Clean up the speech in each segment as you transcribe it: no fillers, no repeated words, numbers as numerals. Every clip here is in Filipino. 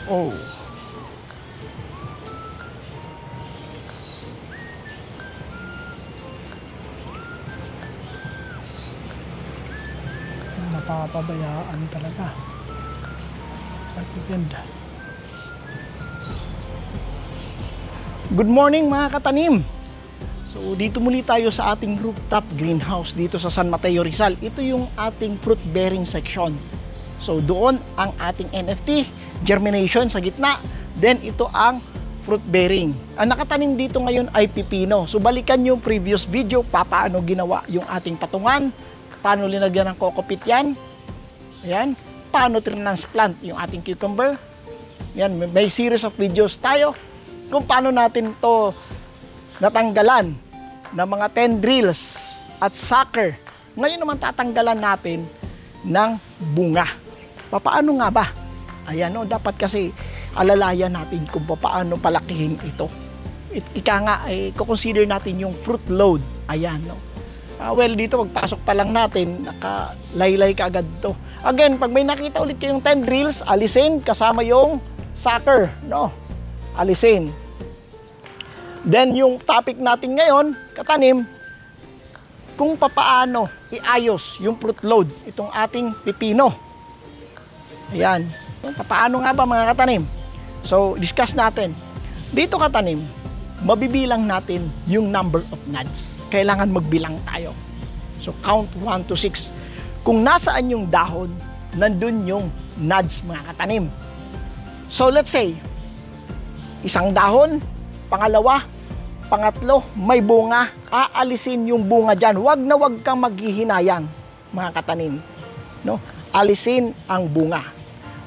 Oh. Napapabayaan talaga. Ganda. Good morning mga katanim. So dito muli tayo sa ating rooftop greenhouse dito sa San Mateo, Rizal. Ito yung ating fruit bearing section. So doon ang ating NFT, germination sa gitna. Then ito ang fruit bearing. Ang nakatanim dito ngayon ay pipino. So balikan yung previous video, paano ginawa yung ating patungan, paano linagyan ng kokopit yan. Ayan, paano transplant yung ating cucumber. Yan, may series of videos tayo kung paano natin to natanggalan ng mga tendrils at sucker. Ngayon naman tatanggalan natin ng bunga. Paano nga ba? Ayan, no, dapat kasi alalayan natin kung paano palakihin ito. Ika nga, consider natin yung fruit load. Ayan, no. Well, dito magpasok pa lang natin, nakalaylay ka agad to. Again, pag may nakita ulit kayong tendrils, alisin kasama yung sucker, no? Alisin. Then yung topic natin ngayon, katanim, kung papaano iayos yung fruit load, itong ating pipino. Ayan. Paano nga ba mga katanim? So, discuss natin. Dito katanim, mabibilang natin yung number of nodes. Kailangan magbilang tayo. So, count 1 to 6. Kung nasaan yung dahon, nandun yung nodes mga katanim. So, let's say, isang dahon, pangalawa, pangatlo, may bunga, aalisin yung bunga dyan. Wag na wag kang maghihinayang, mga katanim. No? Alisin ang bunga.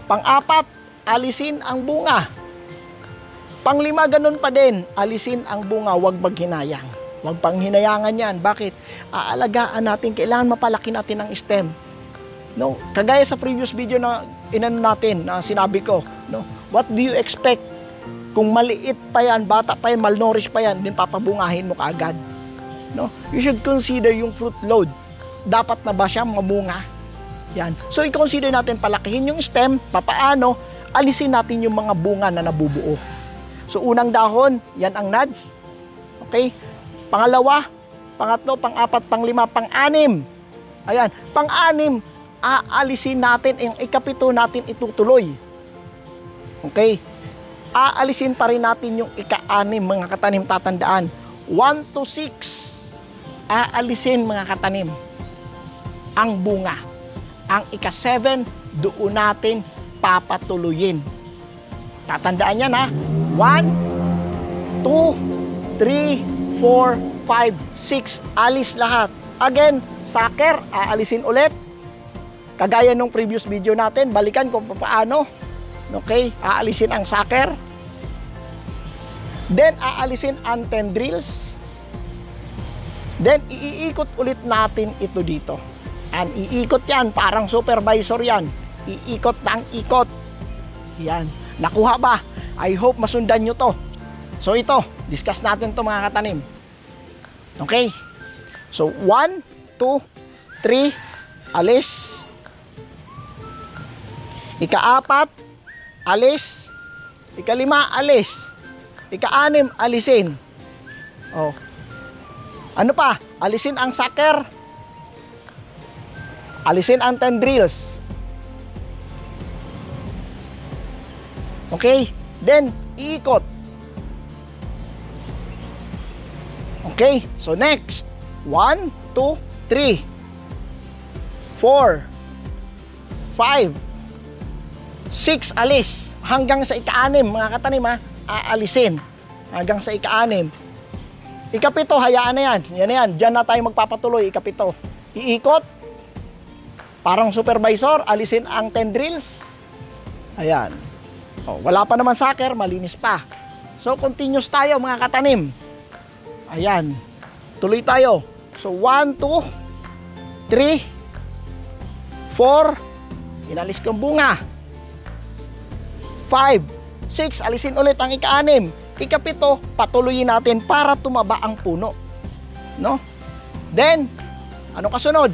Pang-apat, alisin ang bunga. Pang-lima, ganun pa din. Alisin ang bunga, wag maghinayang. Wag pang hinayangan yan. Bakit? Aalagaan natin, kailangan mapalaki natin ang stem. No? Kagaya sa previous video na inano natin, na sinabi ko, no? What do you expect? Kung maliit pa yan, bata pa yan, malnourished pa yan, din papabungahin mo kaagad. No? You should consider yung fruit load. Dapat na ba siya mamunga? Yan. So, i-consider natin palakihin yung stem, papaano, alisin natin yung mga bunga na nabubuo. So, unang dahon, yan ang nodes. Okay? Pangalawa, pangatlo, pang-apat, pang-lima, pang-anim. Ayan. Pang-anim, aalisin natin, yung ikapito natin itutuloy. Okay? Aalisin pa rin natin yung ika-anim, mga katanim, tatandaan. 1 to 6, aalisin mga katanim ang bunga. Ang ika-7, doon natin papatuloyin. Tatandaan yan ha. 1, 2, 3, 4, 5, 6, alis lahat. Again, sucker, aalisin ulit. Kagaya nung previous video natin, balikan kung paano. Okay, aalisin ang sucker. Then, aalisin ang tendrils. Then, iikot ulit natin ito dito. And iikot yan, parang supervisor yan. Iikot ng ikot. Yan. Nakuha ba? I hope masundan nyo to. So, ito, discuss natin to mga katanim. Okay? So, 1, 2, 3, alis. Ika-4, alis. Ika-5, alis. Ika-6, alisin. Oh. Ano pa? Alisin ang sucker. Alisin ang tendrils. Okay? Then, iikot. Okay? So, next. 1, 2, 3, 4, 5, 6, alis. Hanggang sa ika-6, mga katanim ha, aalisin. Hanggang sa ika-6. Ika-7, hayaan na yan. Yan na yan. Diyan na tayo magpapatuloy. Ika-7. Iikot. Parang supervisor, alisin ang tendrils. Ayan. Oh, wala pa naman sucker, malinis pa. So, continuous tayo mga katanim. Ayan. Tuloy tayo. So, 1, 2, 3, 4, inalis kong bunga. 5, 6, alisin ulit ang ika-6. Ika-7, patuloyin natin para tumaba ang puno. No? Then, ano kasunod?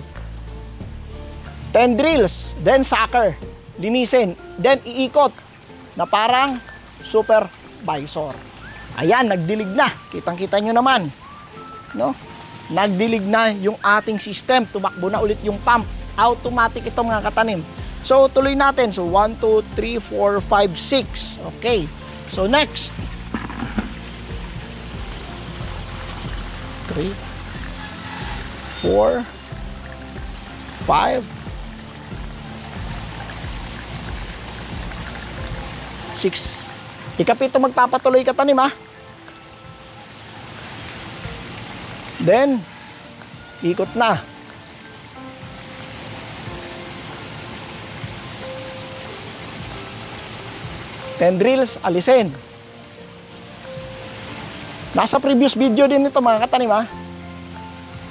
Tendrils, then sucker. Linisin, then iikot. na parang supervisor. Ayan, nagdilig na. Kitang-kita nyo naman. No? Nagdilig na yung ating system. Tumakbo na ulit yung pump. Automatic ito mga katanim. So, tuloy natin. So, 1, 2, 3, 4, 5, 6. Okay. So, next. 3, 4, 5, 6. Ikapito magpapatuloy ka tanim ha. Then, ikot na. Tendrils, alisin. Nasa previous video din ito mga katanim ha.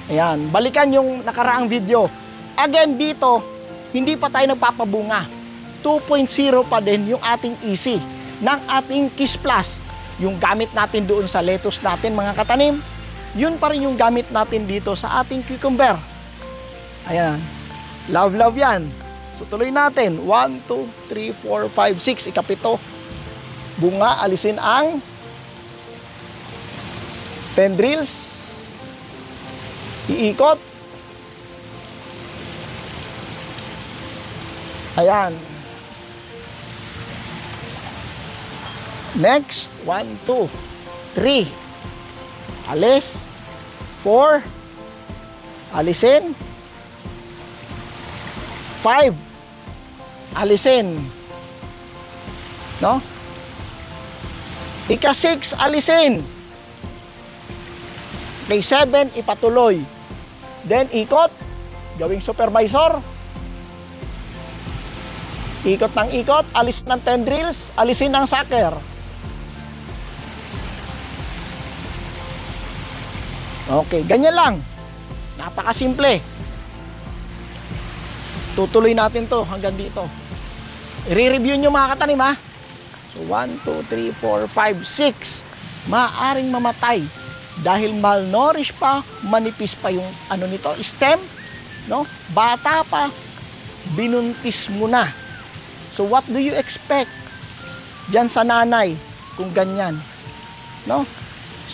Ayan, balikan yung nakaraang video. Again dito, hindi pa tayo nagpapabunga. 2.0 pa din yung ating easy ng ating Kiss Plus. Yung gamit natin doon sa lettuce natin mga katanim, yun pa rin yung gamit natin dito sa ating cucumber. Ayan, love yan. So tuloy natin, 1, 2, 3, 4, 5, 6, ikapito. Bunga, alisin ang tendrils. Iikot. Ayan. Next, 1, 2, 3. Alis. 4. Alisin. 5. Alisin. No? Ika-6, alisin. Okay, 7, ipatuloy. Then, ikot. Gawing supervisor. Ikot ng ikot. Alis ng tendrils. Alisin ng sucker. Okay, ganyan lang. Napakasimple. Tutuloy natin to hanggang dito. I-review nyo mga katanim ha. So, 1, 2, 3, 4, 5, 6. Maaring mamatay dahil malnourished pa, manipis pa yung ano nito, stem, no? Bata pa, binuntis mo na. So what do you expect diyan sa nanay kung ganyan, no?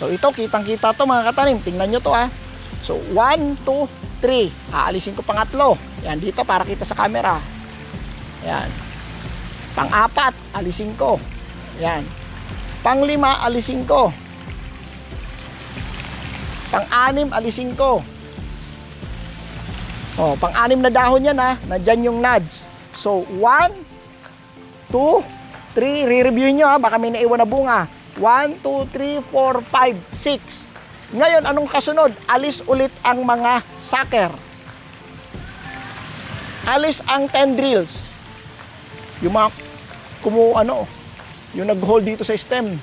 So ito, kitang-kita to mga katanim. Tingnan nyo to ha. So 1, 2, 3. Aalisin ko pangatlo. Yan dito para kita sa camera. Yan. Pang-apat, alisin ko. Yan. Pang-5, alisin ko. Pang-6, alisin ko. Oh, pang-6 na dahon yan ha. Nandyan yung nuts. So, 1, 2, 3. Re-review nyo ha. Baka may naiwan na bunga. 1, 2, 3, 4, 5, 6. Ngayon, anong kasunod? Alis ulit ang mga sucker. Alis ang tendrils. Yung mga yung nag-hold dito sa stem.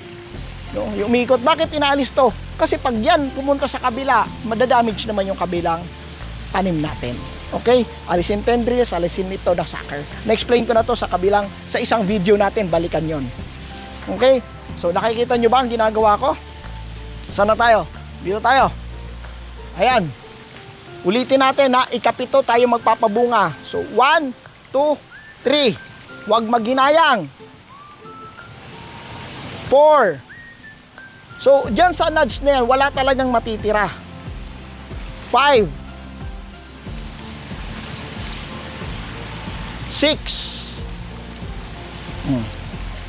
No? Yung umikot. Bakit inaalis to? Kasi pag yan pumunta sa kabila, madadamage naman yung kabilang tanim natin. Okay? Alisin tendrils, alisin ito na sucker. Na-explain ko na to sa isang video natin. Balikan yon. Okay? So, nakikita nyo ba ang ginagawa ko? Saan na tayo? Dito tayo. Ayan. Ulitin natin na ikapito tayo magpapabunga. So, 1, 2, 3. Huwag maghinayang. 4. So, dyan sa nuts na yan, wala talagang matitira. 5. 6.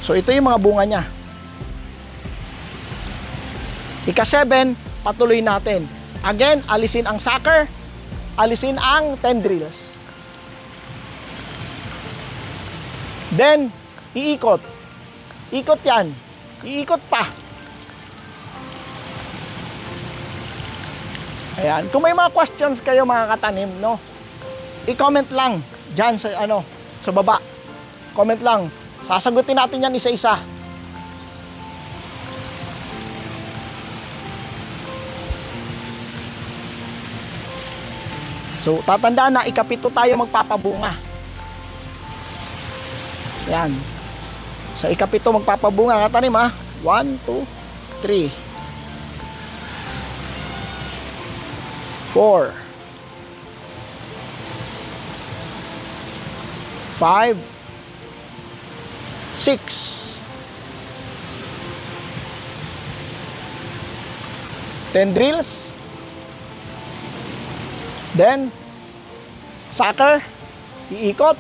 So, ito yung mga bunga niya. Ika-7, patuloy natin. Again, alisin ang sucker, alisin ang tendrils. Then, iikot. Ikot yan. Iikot pa. Ayan. Kung may mga questions kayo mga katanim, no? I-comment lang dyan sa, sa baba. Comment lang. Sasagutin natin yan isa-isa. So, tatandaan na ikapito tayo magpapabunga. Yan. Sa ikapito magpapabunga, katanim ha. 1, 2, 3. 4. 5. 6. 10 drills. Then, soccer, iikot.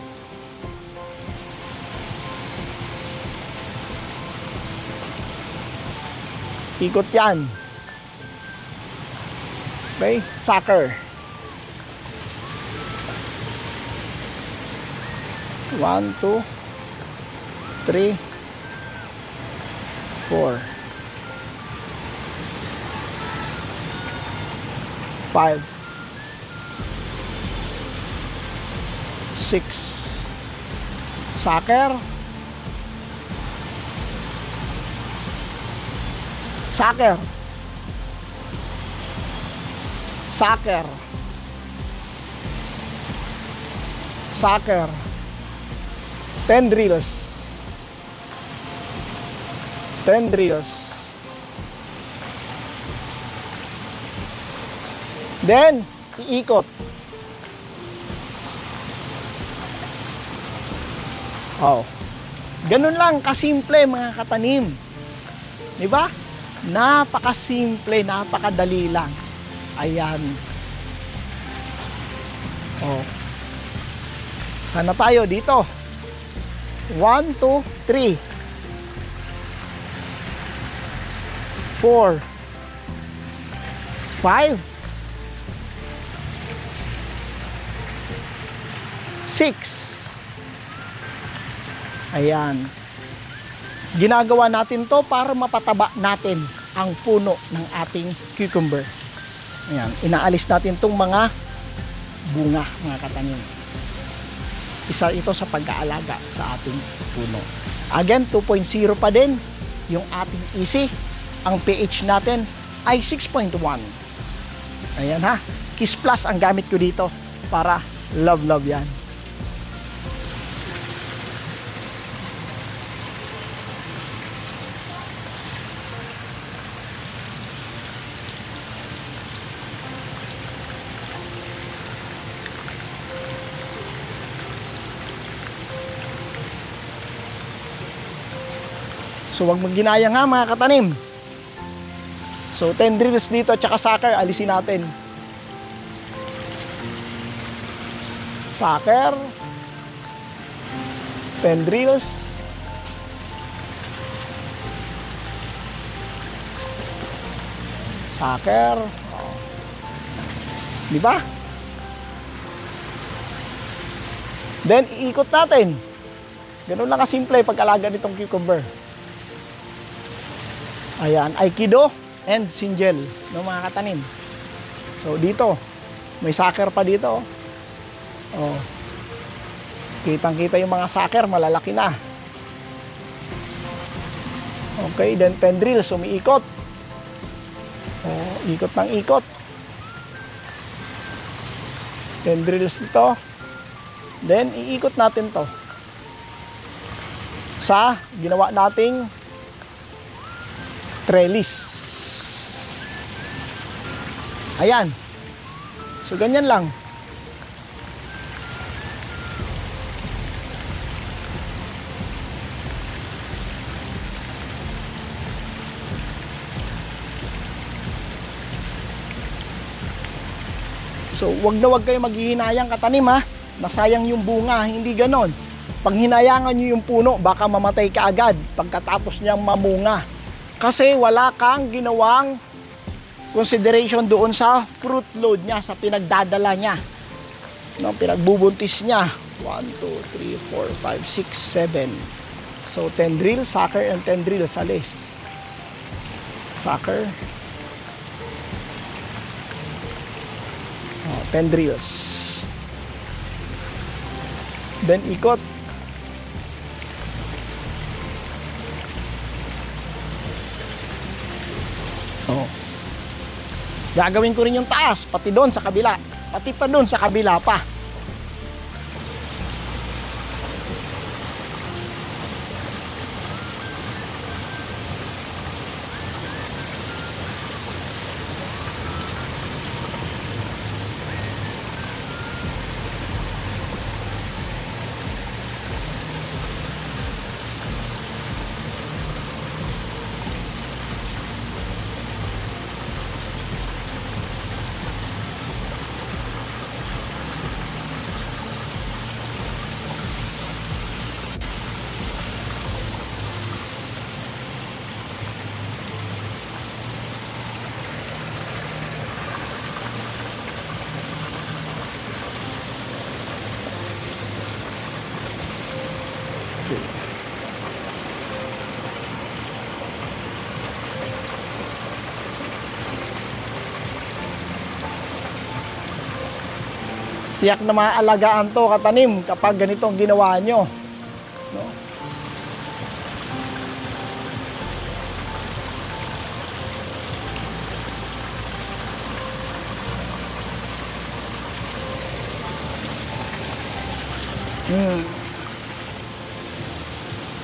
Ikot yan. Okay, soccer. 1, 2, 3, 4, 5, 6. Soccer. Soccer. Soccer. Soccer. 10 drills. 10 drills. Then, iikot. Oh. Ganun lang kasimple mga katanim. Di ba? Napakasimple, napakadali lang. Ayan. Oh. Sana tayo dito. 1, 2, 3, 4, 5, 6. Ayan. Ginagawa natin to para mapataba natin ang puno ng ating cucumber. Ayan. Inaalis natin tong mga bunga, mga katanim. Isa ito sa pag-aalaga sa ating puno. Again, 2.0 pa din yung ating easy. Ang pH natin ay 6.1. Ayan ha. Kiss Plus ang gamit ko dito para love yan. So wag magginaya nga mga katanim. So 10 drills dito at saka soccer, alisin natin. Soccer, 10 drills. Soccer. Oh. Di ba? Then iikot natin. Ganun lang kasimple pag-alaga nitong cucumber. Ayan, Aikido and Sinjel, no mga katanim. So dito, may soccer pa dito. Oh. Kitang-kita yung mga soccer, malalaki na. Okay, then 10 drills, umiikot. Oh, ikot ng ikot. 10 drills dito. Then iikot natin to sa ginawa nating trellis. Ayan. So ganyan lang. So wag na wag kayo maghihinayang katanim ha. Nasayang yung bunga, hindi ganon. Pag hinayangan nyo yung puno, baka mamatay ka agad pagkatapos niyang mamunga. Kasi wala kang ginawang consideration doon sa fruit load niya, sa pinagdadala niya, no, pinagbubuntis niya. 1, 2, 3, 4, 5, 6, 7. So 10 drills, soccer and 10 drills, alis. Soccer. 10 drills. Then ikot. Oh. Gagawin ko rin yung taas, pati doon sa kabila. Pati pa doon sa kabila pa. Tiyak na maaalagaan to katanim kapag ganito ang ginawa nyo. No?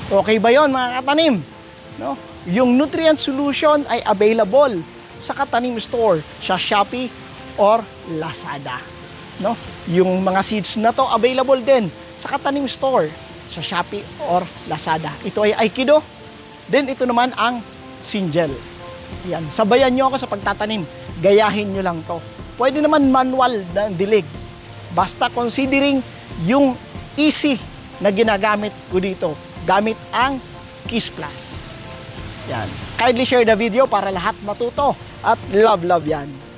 Okay ba yon mga katanim? No? Yung nutrient solution ay available sa Katanim Store, sa Shopee or Lazada. No? Yung mga seeds na to available din sa Katanim Store, sa Shopee or Lazada. Ito ay Aikido. Then ito naman ang Singel. Yan. Sabayan nyo ako sa pagtatanim. Gayahin nyo lang to. Pwede naman manual na dilig. Basta considering yung easy na ginagamit ko dito. Gamit ang Kiss Plus. Yan. Kindly share the video para lahat matuto at love yan.